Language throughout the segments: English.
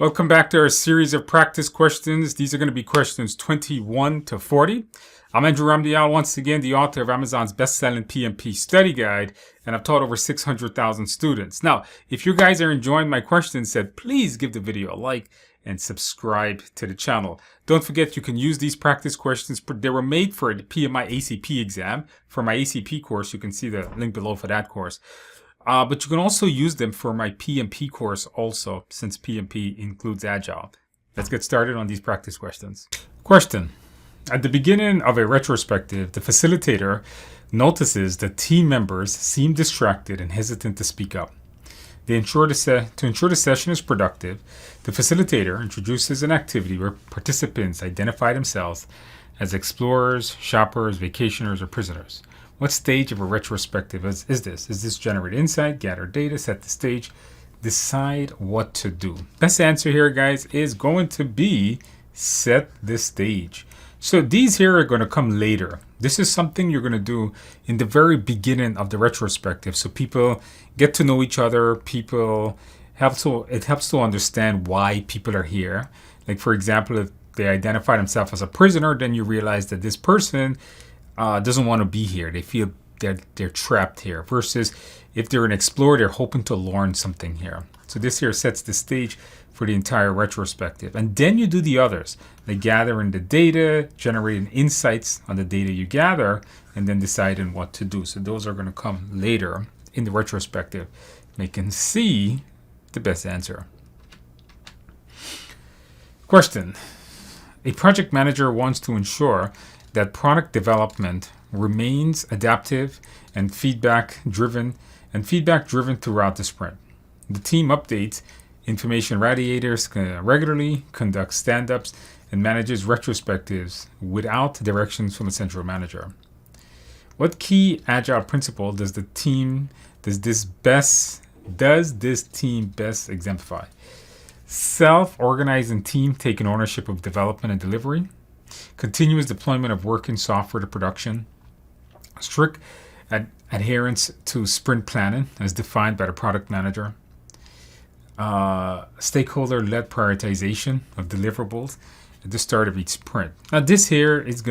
Welcome back to our series of practice questions. These are going to be questions 21 to 40. I'm Andrew Ramdial, once again, the author of Amazon's best-selling PMP study guide, and I've taught over 600,000 students. Now, if you guys are enjoying my questions set, please give the video a like and subscribe to the channel. Don't forget you can use these practice questions. They were made for the PMI-ACP exam. For my ACP course, you can see the link below for that course. But you can also use them for my PMP course also, since PMP includes Agile. Let's get started on these practice questions. Question. At the beginning of a retrospective, the facilitator notices that team members seem distracted and hesitant to speak up. To ensure the session is productive, the facilitator introduces an activity where participants identify themselves as explorers, shoppers, vacationers, or prisoners. What stage of a retrospective is this? Is this generate insight, gather data, set the stage, decide what to do? Best answer here, guys, is going to be set the stage. So these here are going to come later. This is something you're going to do in the very beginning of the retrospective. So people get to know each other. It helps to understand why people are here. Like, for example, if they identify themselves as a prisoner, then you realize that this person doesn't want to be here. They feel they're trapped here. Versus if they're an explorer, they're hoping to learn something here. So this here sets the stage for the entire retrospective. And then you do the others, like gathering the data, generating insights on the data you gather, and then deciding what to do. So those are going to come later in the retrospective, making C the best answer. Question. A project manager wants to ensure that product development remains adaptive and feedback driven throughout the sprint. The team updates information radiators regularly, conducts stand-ups, and manages retrospectives without directions from a central manager. What key Agile principle does this team best exemplify? Self-organizing team taking ownership of development and delivery. Continuous deployment of working software to production. Strict adherence to sprint planning as defined by the product manager. Stakeholder-led prioritization of deliverables at the start of each sprint. Now this here is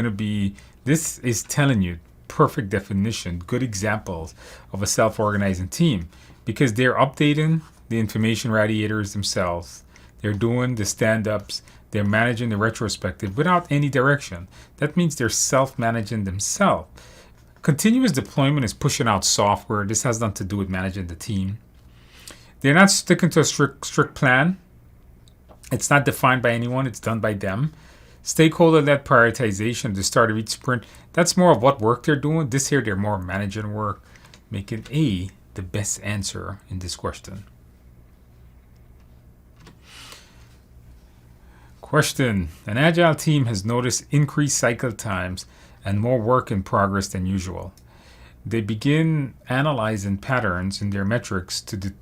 telling you perfect definition, good examples of a self-organizing team, because they're updating the information radiators themselves. They're doing the stand-ups. They're managing the retrospective without any direction. That means they're self-managing themselves. Continuous deployment is pushing out software. This has nothing to do with managing the team. They're not sticking to a strict plan. It's not defined by anyone. It's done by them. Stakeholder-led prioritization at the start of each sprint. That's more of what work they're doing. This here, they're more managing work, making A the best answer in this question. Question. An Agile team has noticed increased cycle times and more work in progress than usual. They begin analyzing patterns in their metrics to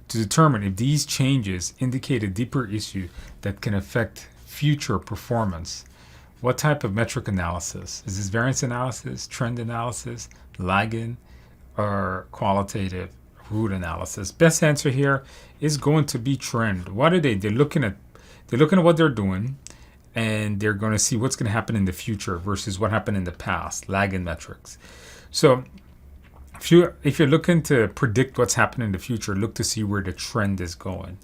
determine if these changes indicate a deeper issue that can affect future performance. What type of metric analysis? Is this variance analysis, trend analysis, lagging, or qualitative root analysis? Best answer here is going to be trend. What are they? They're looking at what they're doing, and they're going to see what's going to happen in the future versus what happened in the past, lagging metrics. So if you're looking to predict what's happening in the future, look to see where the trend is going.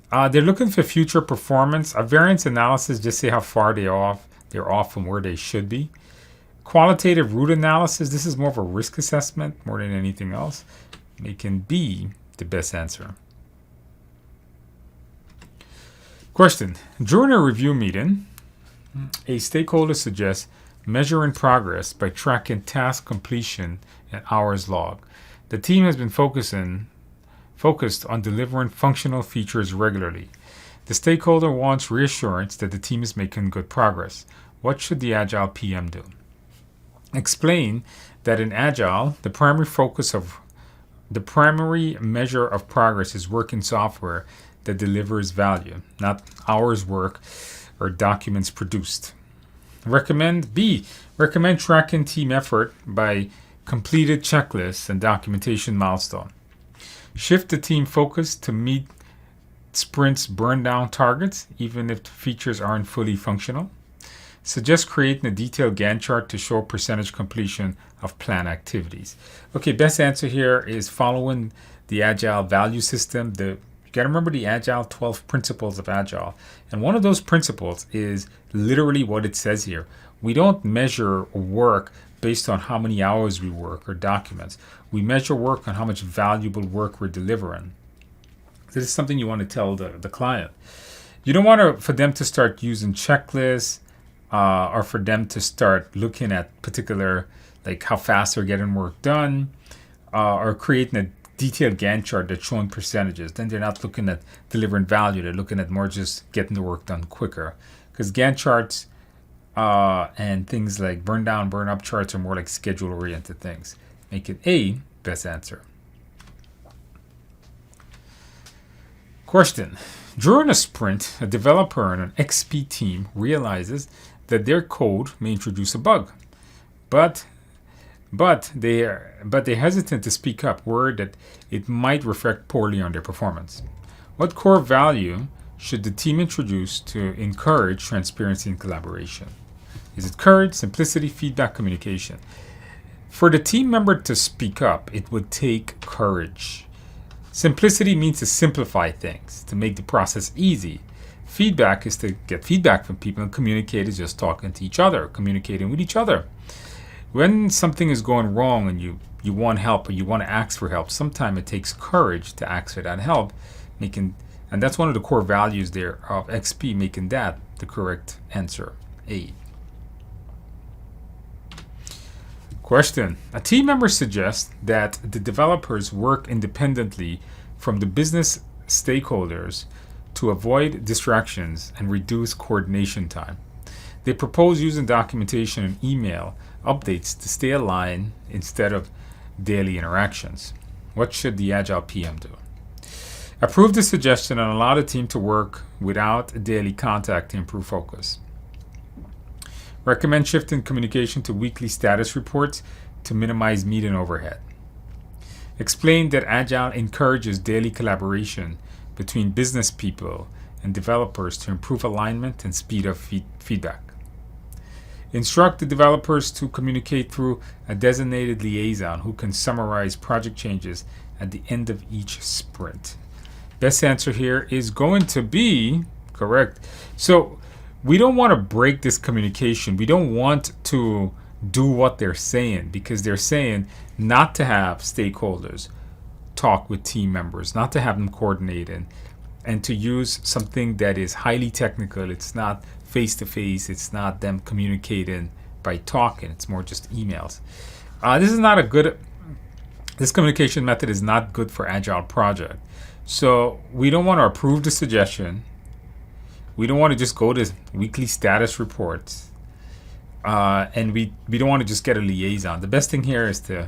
They're looking for future performance. A variance analysis, just say how far they're off from where they should be. Qualitative root analysis, this is more of a risk assessment more than anything else, making B the best answer. Question. During a review meeting, a stakeholder suggests measuring progress by tracking task completion and hours logged. The team has been focused on delivering functional features regularly. The stakeholder wants reassurance that the team is making good progress. What should the Agile PM do? Explain that in Agile, the primary measure of progress is working software that delivers value, not hours work or documents produced. Recommend tracking team effort by completed checklists and documentation milestone. Shift the team focus to meet sprints burn down targets even if the features aren't fully functional. Suggest creating a detailed Gantt chart to show percentage completion of planned activities. Okay, best answer here is following the Agile value system. You got to remember the Agile 12 principles of Agile. And one of those principles is literally what it says here. We don't measure work based on how many hours we work or documents. We measure work on how much valuable work we're delivering. This is something you want to tell the client. You don't want for them to start using checklists, or for them to start looking at particular, like how fast they're getting work done, or creating a detailed Gantt chart that's showing percentages. Then they're not looking at delivering value. They're looking at more just getting the work done quicker. Because Gantt charts and things like burn down, burn up charts are more like schedule-oriented things. Make it A, best answer. Question. During a sprint, a developer on an XP team realizes that their code may introduce a bug, but they're hesitant to speak up, worried that it might reflect poorly on their performance. What core value should the team introduce to encourage transparency and collaboration? Is it courage, simplicity, feedback, communication? For the team member to speak up, it would take courage. Simplicity means to simplify things, to make the process easy. Feedback is to get feedback from people, and communicate is just talking to each other, communicating with each other. When something is going wrong and you want help or you want to ask for help, sometimes it takes courage to ask for that help, and that's one of the core values there of XP, making that the correct answer, A. Question. A team member suggests that the developers work independently from the business stakeholders to avoid distractions and reduce coordination time. They propose using documentation and email updates to stay aligned instead of daily interactions. What should the Agile PM do? Approve the suggestion and allow the team to work without daily contact to improve focus. Recommend shifting communication to weekly status reports to minimize meeting overhead. Explain that Agile encourages daily collaboration between business people and developers to improve alignment and speed of feedback. Instruct the developers to communicate through a designated liaison who can summarize project changes at the end of each sprint. Best answer here is going to be correct. So we don't want to break this communication. We don't want to do what they're saying, because they're saying not to have stakeholders talk with team members, not to have them coordinate, and to use something that is highly technical. It's not face-to-face. It's not them communicating by talking. It's more just emails. This communication method is not good for Agile project. So we don't want to approve the suggestion. We don't want to just go to weekly status reports. And we don't want to just get a liaison. The best thing here is to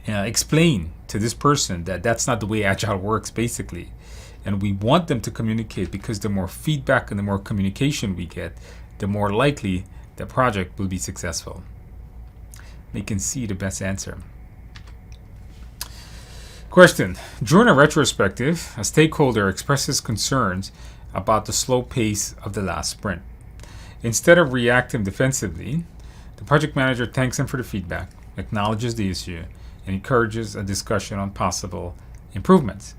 explain to this person that that's not the way Agile works, basically. And we want them to communicate, because the more feedback and the more communication we get, the more likely the project will be successful. They can see the best answer. Question. During a retrospective, a stakeholder expresses concerns about the slow pace of the last sprint. Instead of reacting defensively, the project manager thanks them for the feedback, acknowledges the issue, and encourages a discussion on possible improvements.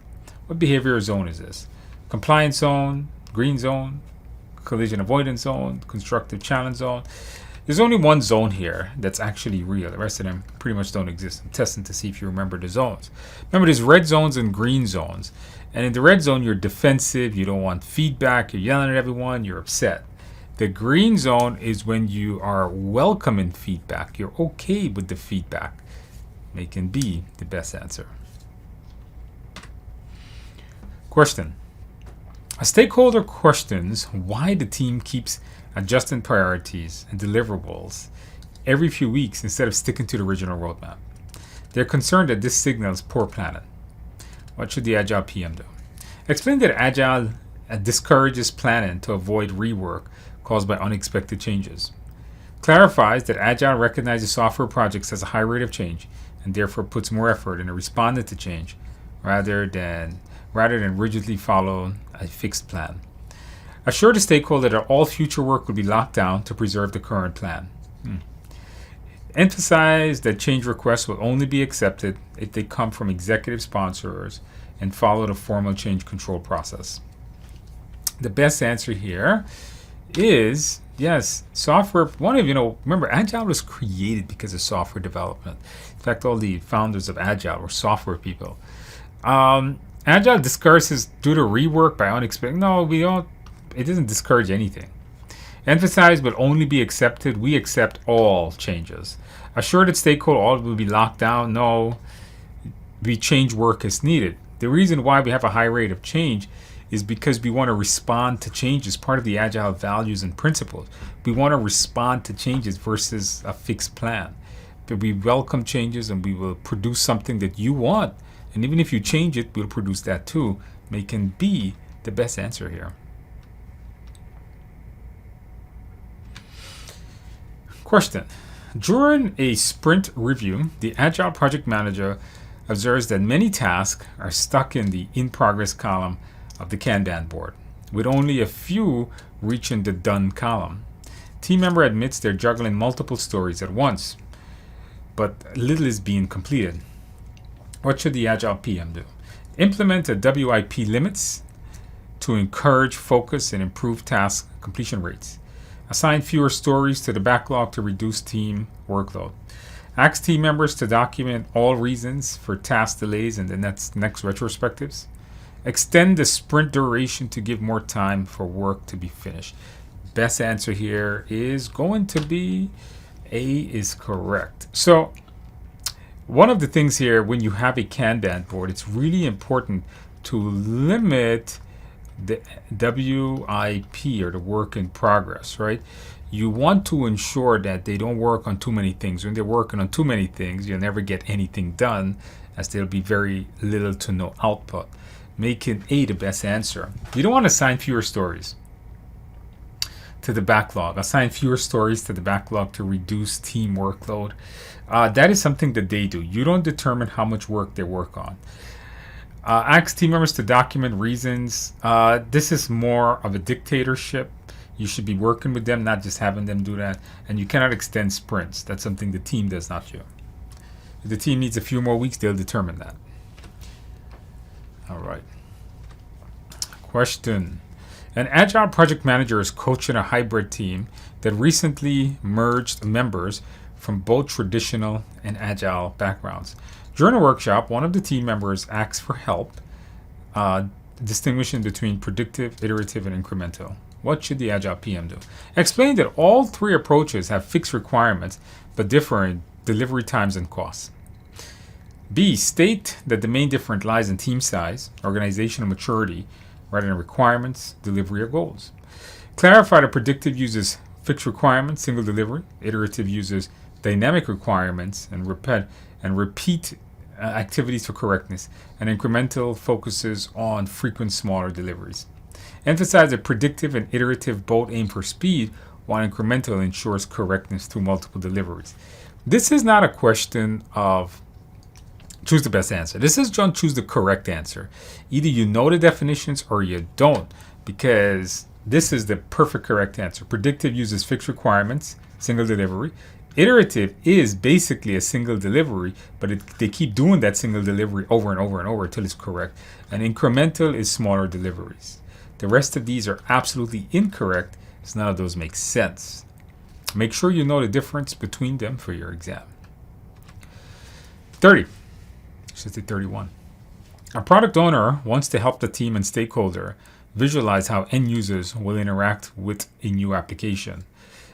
What behavior zone is this? Compliance zone, green zone, collision avoidance zone, constructive challenge zone. There's only one zone here that's actually real. The rest of them pretty much don't exist. I'm testing to see if you remember the zones. Remember, there's red zones and green zones. And in the red zone, you're defensive. You don't want feedback. You're yelling at everyone. You're upset. The green zone is when you are welcoming feedback. You're okay with the feedback. Making B the best answer. Question. A stakeholder questions why the team keeps adjusting priorities and deliverables every few weeks instead of sticking to the original roadmap. They're concerned that this signals poor planning. What should the Agile PM do? Explain that Agile discourages planning to avoid rework caused by unexpected changes. Clarifies that Agile recognizes software projects as a high rate of change and therefore puts more effort into responding to change rather than rather than rigidly follow a fixed plan. Assure the stakeholder that all future work will be locked down to preserve the current plan. Emphasize that change requests will only be accepted if they come from executive sponsors and follow the formal change control process. The best answer here is yes, software. Remember, Agile was created because of software development. In fact, all the founders of Agile were software people. Agile discourages due to rework by unexpected. No, we don't. It doesn't discourage anything. Emphasize will only be accepted. We accept all changes. Assure that stakeholder all will be locked down. No, we change work as needed. The reason why we have a high rate of change is because we want to respond to changes. Part of the Agile values and principles. We want to respond to changes versus a fixed plan. But we welcome changes and we will produce something that you want. And even if you change it, we'll produce that too, making B the best answer here. Question. During a sprint review, the Agile project manager observes that many tasks are stuck in the in-progress column of the Kanban board, with only a few reaching the done column. Team member admits they're juggling multiple stories at once, but little is being completed. What should the Agile PM do? Implement a WIP limits to encourage focus and improve task completion rates. Assign fewer stories to the backlog to reduce team workload. Ask team members to document all reasons for task delays in the next retrospectives. Extend the sprint duration to give more time for work to be finished. Best answer here is going to be A is correct. So one of the things here, when you have a Kanban board, it's really important to limit the WIP, or the work in progress, right? You want to ensure that they don't work on too many things. When they're working on too many things, you'll never get anything done, as there'll be very little to no output. Making A the best answer. You don't want to assign fewer stories to the backlog. Assign fewer stories to the backlog to reduce team workload. That is something that they do. You don't determine how much work they work on. Ask team members to document reasons. This is more of a dictatorship. You should be working with them, not just having them do that. And you cannot extend sprints. That's something the team does, not you. If the team needs a few more weeks, they'll determine that. All right. Question. An Agile project manager is coaching a hybrid team that recently merged members from both traditional and Agile backgrounds. During a workshop, one of the team members asks for help distinguishing between predictive, iterative, and incremental. What should the Agile PM do? Explain that all three approaches have fixed requirements but differ in delivery times and costs. B, state that the main difference lies in team size, organizational maturity, rather than requirements, delivery, or goals. Clarify that predictive uses fixed requirements, single delivery. Iterative uses dynamic requirements and repeat activities for correctness. And incremental focuses on frequent, smaller deliveries. Emphasize that predictive and iterative both aim for speed, while incremental ensures correctness through multiple deliveries. This is not a question of choose the best answer. This is John, choose the correct answer. Either you know the definitions or you don't, because this is the perfect correct answer. Predictive uses fixed requirements, single delivery. Iterative is basically a single delivery, but they keep doing that single delivery over and over and over until it's correct. And incremental is smaller deliveries. The rest of these are absolutely incorrect, as none of those make sense. Make sure you know the difference between them for your exam. 30. Should say 31. A product owner wants to help the team and stakeholder visualize how end users will interact with a new application.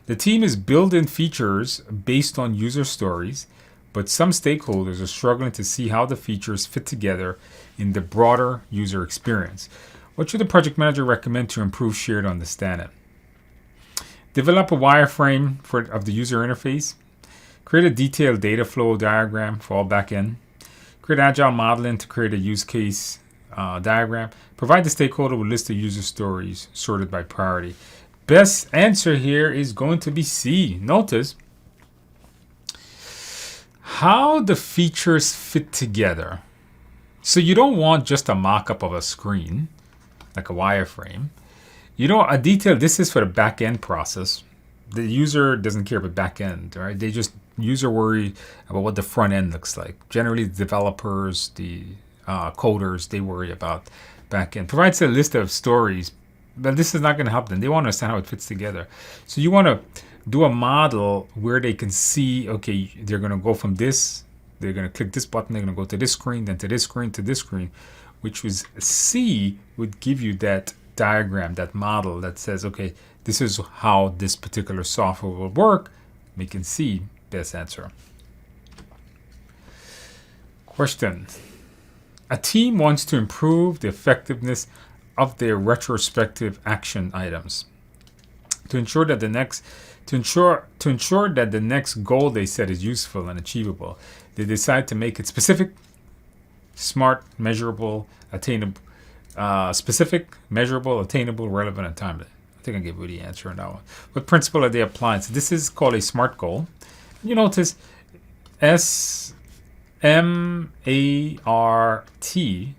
The team is building features based on user stories, but some stakeholders are struggling to see how the features fit together in the broader user experience. What should the project manager recommend to improve shared understanding? Develop a wireframe of the user interface. Create a detailed data flow diagram for all backend. Create Agile modeling to create a use case diagram. Provide the stakeholder with a list of user stories sorted by priority. Best answer here is going to be C. Notice how the features fit together. So you don't want just a mock-up of a screen, like a wireframe. You know, a detail, this is for the back-end process. The user doesn't care about back-end, right? They just, user worry about what the front end looks like. Generally, the developers, the coders, they worry about back-end. Provides a list of stories, but this is not going to help them. They want to understand how it fits together. So you want to do a model where they can see, okay, they're going to go from this, they're going to click this button, they're going to go to this screen, then to this screen, to this screen, which was C would give you that diagram, that model that says, okay, this is how this particular software will work. Making C best answer. Question. A team wants to improve the effectiveness of their retrospective action items. To ensure that the next goal they set is useful and achievable, they decide to make it specific, smart, measurable, attainable, relevant, and timely. I think I gave you the answer on that one. What principle are they applying? So this is called a SMART goal. You notice SMART,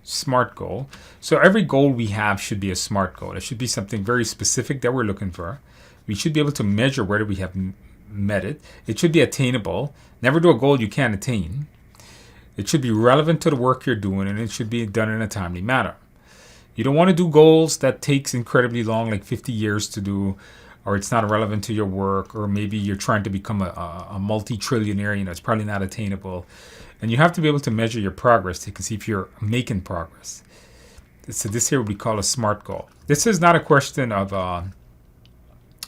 SMART goal. So every goal we have should be a SMART goal. It should be something very specific that we're looking for. We should be able to measure whether we have met it. It should be attainable. Never do a goal you can't attain. It should be relevant to the work you're doing, and it should be done in a timely manner. You don't want to do goals that takes incredibly long, like 50 years to do, or it's not relevant to your work, or maybe you're trying to become a multi-trillionaire, it's probably not attainable. And you have to be able to measure your progress. You can see if you're making progress. So this here would be called a SMART goal. This is not a question of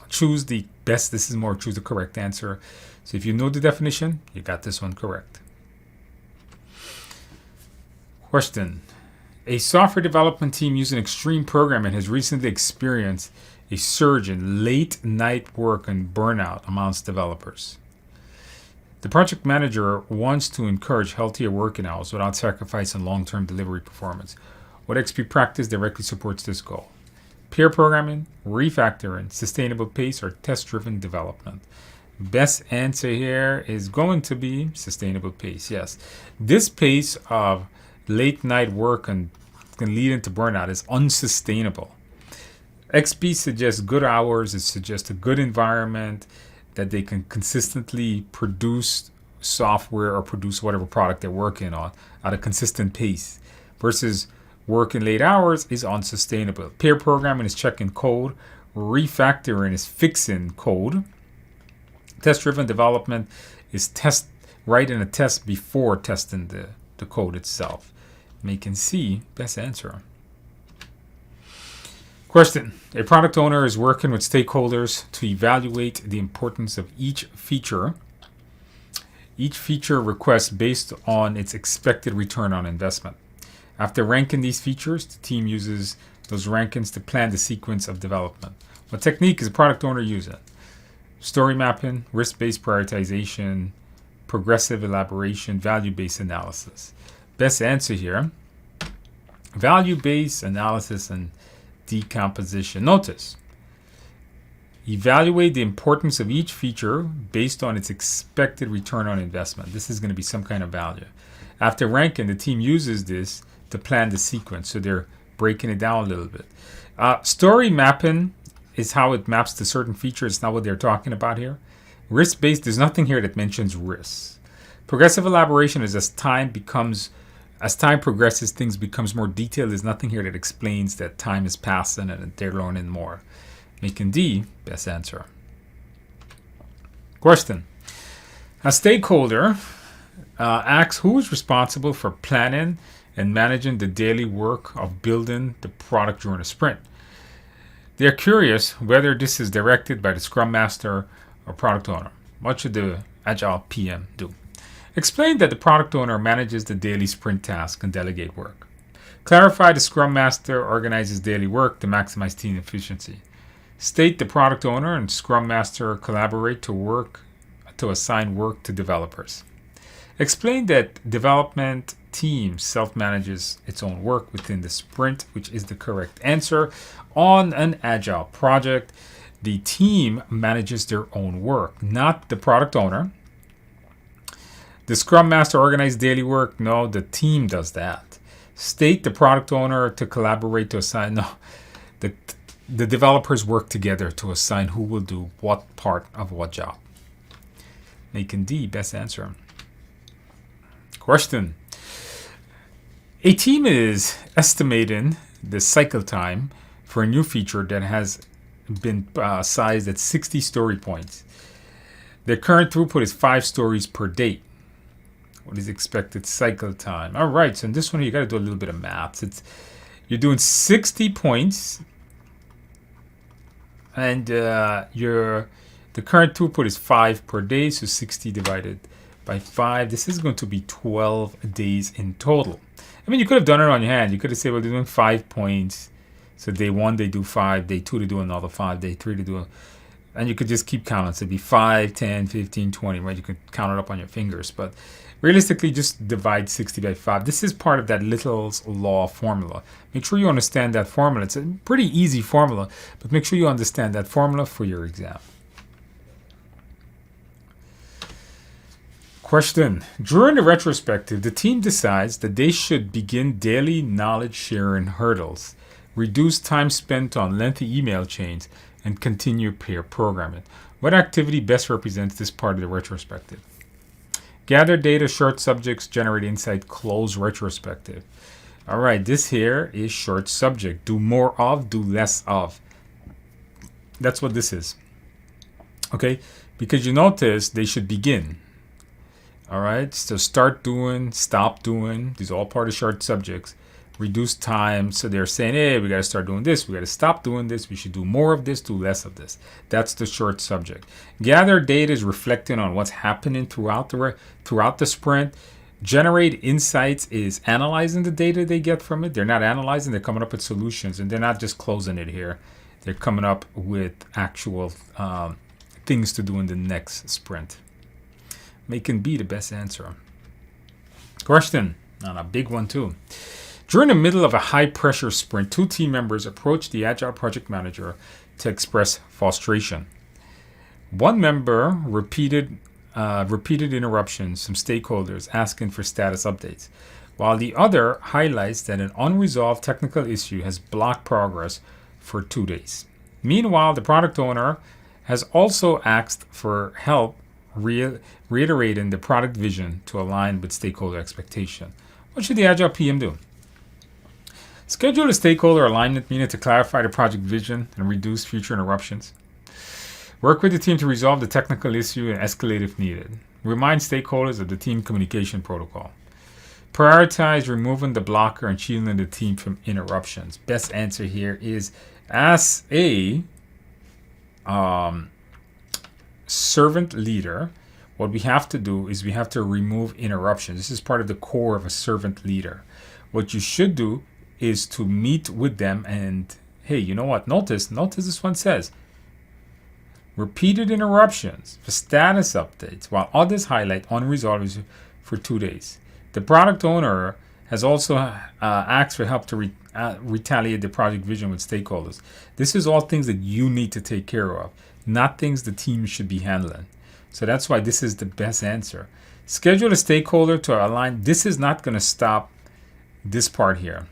choose the best. This is more choose the correct answer. So if you know the definition, you got this one correct. Question. A software development team using extreme programming has recently experienced a surge in late night work and burnout amongst developers. The project manager wants to encourage healthier working hours without sacrificing long-term delivery performance. What XP practice directly supports this goal? Pair programming, refactoring, sustainable pace, or test-driven development? Best answer here is going to be sustainable pace. Yes, this pace of late night work can lead into burnout is unsustainable. XP suggests good hours. It suggests a good environment that they can consistently produce software or produce whatever product they're working on at a consistent pace, versus working late hours is unsustainable. Pair programming is checking code. Refactoring is fixing code. Test-driven development is writing a test before testing the code itself. Making C best answer. Question. A product owner is working with stakeholders to evaluate the importance of each feature request based on its expected return on investment. After ranking these features, the team uses those rankings to plan the sequence of development. What technique is a product owner using? Story mapping, risk-based prioritization, progressive elaboration, value-based analysis. Best answer here, value-based analysis and decomposition. Notice, evaluate the importance of each feature based on its expected return on investment. This is going to be some kind of value. After ranking, the team uses this to plan the sequence. So they're breaking it down a little bit. Story mapping is how it maps to certain features. It's not what they're talking about here. Risk-based, there's nothing here that mentions risks. Progressive elaboration is as time progresses, things becomes more detailed. There's nothing here that explains that time is passing and they're learning more. Making D best answer. Question. A stakeholder asks who is responsible for planning and managing the daily work of building the product during a sprint. They're curious whether this is directed by the Scrum Master or product owner. What should the Agile PM do? Explain that the product owner manages the daily sprint task and delegate work. Clarify the Scrum Master organizes daily work to maximize team efficiency. State the product owner and Scrum Master collaborate to assign work to developers. Explain that development team self-manages its own work within the sprint, which is the correct answer. On an Agile project, the team manages their own work, not the product owner. The Scrum Master organizes daily work. No, the team does that. State the product owner to collaborate to assign. No, the developers work together to assign who will do what part of what job. Making D, best answer. Question. A team is estimating the cycle time for a new feature that has been sized at 60 story points. The current throughput is 5 stories per day. What is expected cycle time? All right, so in this one you got to do a little bit of maths. You're doing 60 points, and the current throughput is 5 per day, so 60 divided by 5. This is going to be 12 days in total. I mean, you could have done it on your hand. You could have said, well, they're doing 5 points. So day 1, they do 5. Day 2, they do another 5. Day 3, they do and you could just keep counting. So it'd be 5, 10, 15, 20, right? You could count it up on your fingers. But realistically, just divide 60 by 5. This is part of that Little's Law formula. Make sure you understand that formula. It's a pretty easy formula, but make sure you understand that formula for your exam. Question. During the retrospective, the team decides that they should begin daily knowledge sharing hurdles, reduce time spent on lengthy email chains, and continue pair programming. What activity best represents this part of the retrospective? Gather data, short subjects, generate insight, close retrospective. All right, this here is short subject. Do more of, do less of. That's what this is. Okay, because you notice they should begin. All right, so start doing, stop doing. These are all part of short subjects. Reduce time. So they're saying, hey, we got to start doing this. We got to stop doing this. We should do more of this, do less of this. That's the short subject. Gather data is reflecting on what's happening throughout the sprint. Generate insights is analyzing the data they get from it. They're not analyzing. They're coming up with solutions, and they're not just closing it here. They're coming up with actual things to do in the next sprint. Making B the best answer. Question, and a big one too. During the middle of a high-pressure sprint, 2 team members approached the Agile project manager to express frustration. One member repeated interruptions from stakeholders asking for status updates, while the other highlights that an unresolved technical issue has blocked progress for 2 days. Meanwhile, the product owner has also asked for help reiterating the product vision to align with stakeholder expectation. What should the Agile PM do? Schedule a stakeholder alignment meeting to clarify the project vision and reduce future interruptions. Work with the team to resolve the technical issue and escalate if needed. Remind stakeholders of the team communication protocol. Prioritize removing the blocker and shielding the team from interruptions. Best answer here is, as a servant leader, what we have to do is we have to remove interruptions. This is part of the core of a servant leader. What you should do is to meet with them and, hey, you know what? Notice this one says, repeated interruptions for status updates, while others highlight unresolved issues for 2 days. The product owner has also asked for help to retaliate the project vision with stakeholders. This is all things that you need to take care of, not things the team should be handling. So that's why this is the best answer. Schedule a stakeholder to align. This is not going to stop this part here,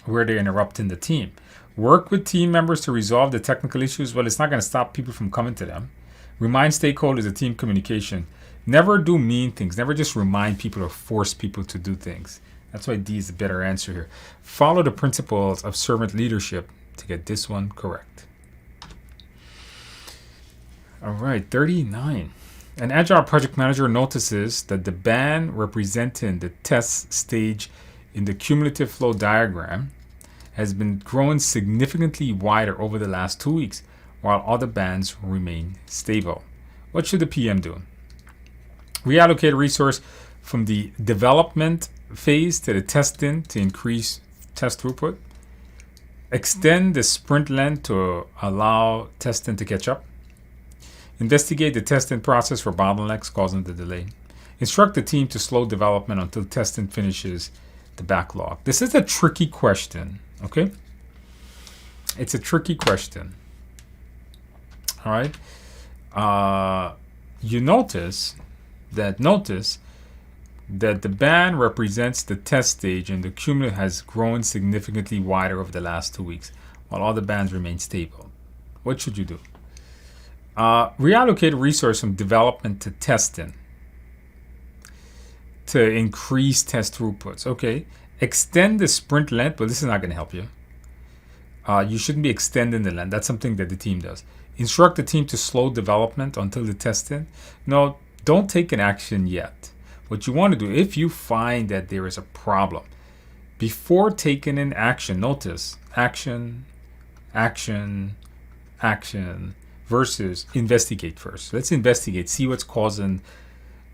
where they're interrupting the team. Work with team members to resolve the technical issues. Well, it's not going to stop people from coming to them. Remind stakeholders of team communication. Never do mean things. Never just remind people or force people to do things. That's why D is the better answer here. Follow the principles of servant leadership to get this one correct. All right, 39. An Agile project manager notices that the band representing the test stage in the cumulative flow diagram has been growing significantly wider over the last 2 weeks, while other bands remain stable. What should the PM do? Reallocate a resource from the development phase to the testing to increase test throughput. Extend the sprint length to allow testing to catch up. Investigate the testing process for bottlenecks causing the delay. Instruct the team to slow development until testing finishes the backlog. This is a tricky question, okay? It's a tricky question. All right. You notice that the band represents the test stage and the cumulative has grown significantly wider over the last 2 weeks, while all the bands remain stable. What should you do? Reallocate resource from development to testing to increase test throughputs. Okay. Extend the sprint length, but this is not going to help you. You shouldn't be extending the length. That's something that the team does. Instruct the team to slow development until the testing. No, don't take an action yet. What you want to do, if you find that there is a problem, before taking an action, notice action, action, action versus investigate first. Let's investigate, see what's causing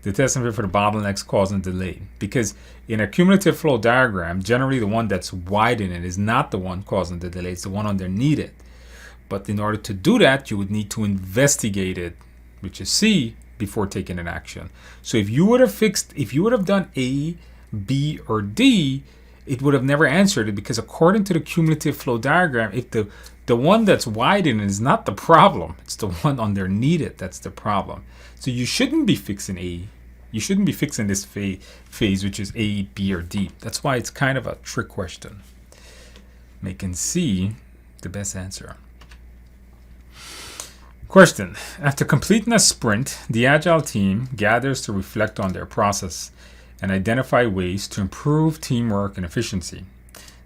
the testing for the bottlenecks causing delay. Because in a cumulative flow diagram, generally the one that's widening is not the one causing the delay, it's the one underneath it. But in order to do that, you would need to investigate it, which is C, before taking an action. So if you would have done A, B, or D, it would have never answered it, because according to the cumulative flow diagram, if the one that's widening is not the problem, it's the one underneath it that's the problem. So you shouldn't be fixing A. You shouldn't be fixing this phase, which is A, B, or D. That's why it's kind of a trick question. Making C the best answer. Question. After completing a sprint, the Agile team gathers to reflect on their process and identify ways to improve teamwork and efficiency.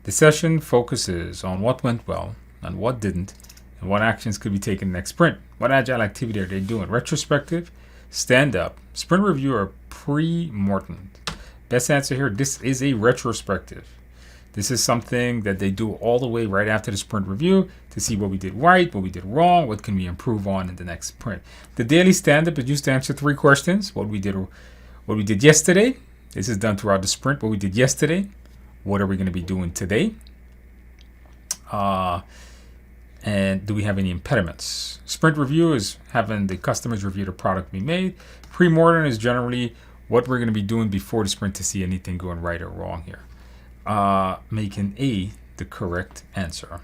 The session focuses on what went well and what didn't, and what actions could be taken next sprint. What Agile activity are they doing? Retrospective, stand up, sprint review, or pre-mortem? Best answer here, this is a retrospective. This is something that they do all the way right after the sprint review to see what we did right, what we did wrong, what can we improve on in the next sprint. The daily stand-up is used to answer 3 questions. What we did yesterday. This is done throughout the sprint. What we did yesterday. What are we going to be doing today? And do we have any impediments? Sprint review is having the customers review the product we made. Pre-mortem is generally what we're going to be doing before the sprint to see anything going right or wrong here. Making A the correct answer.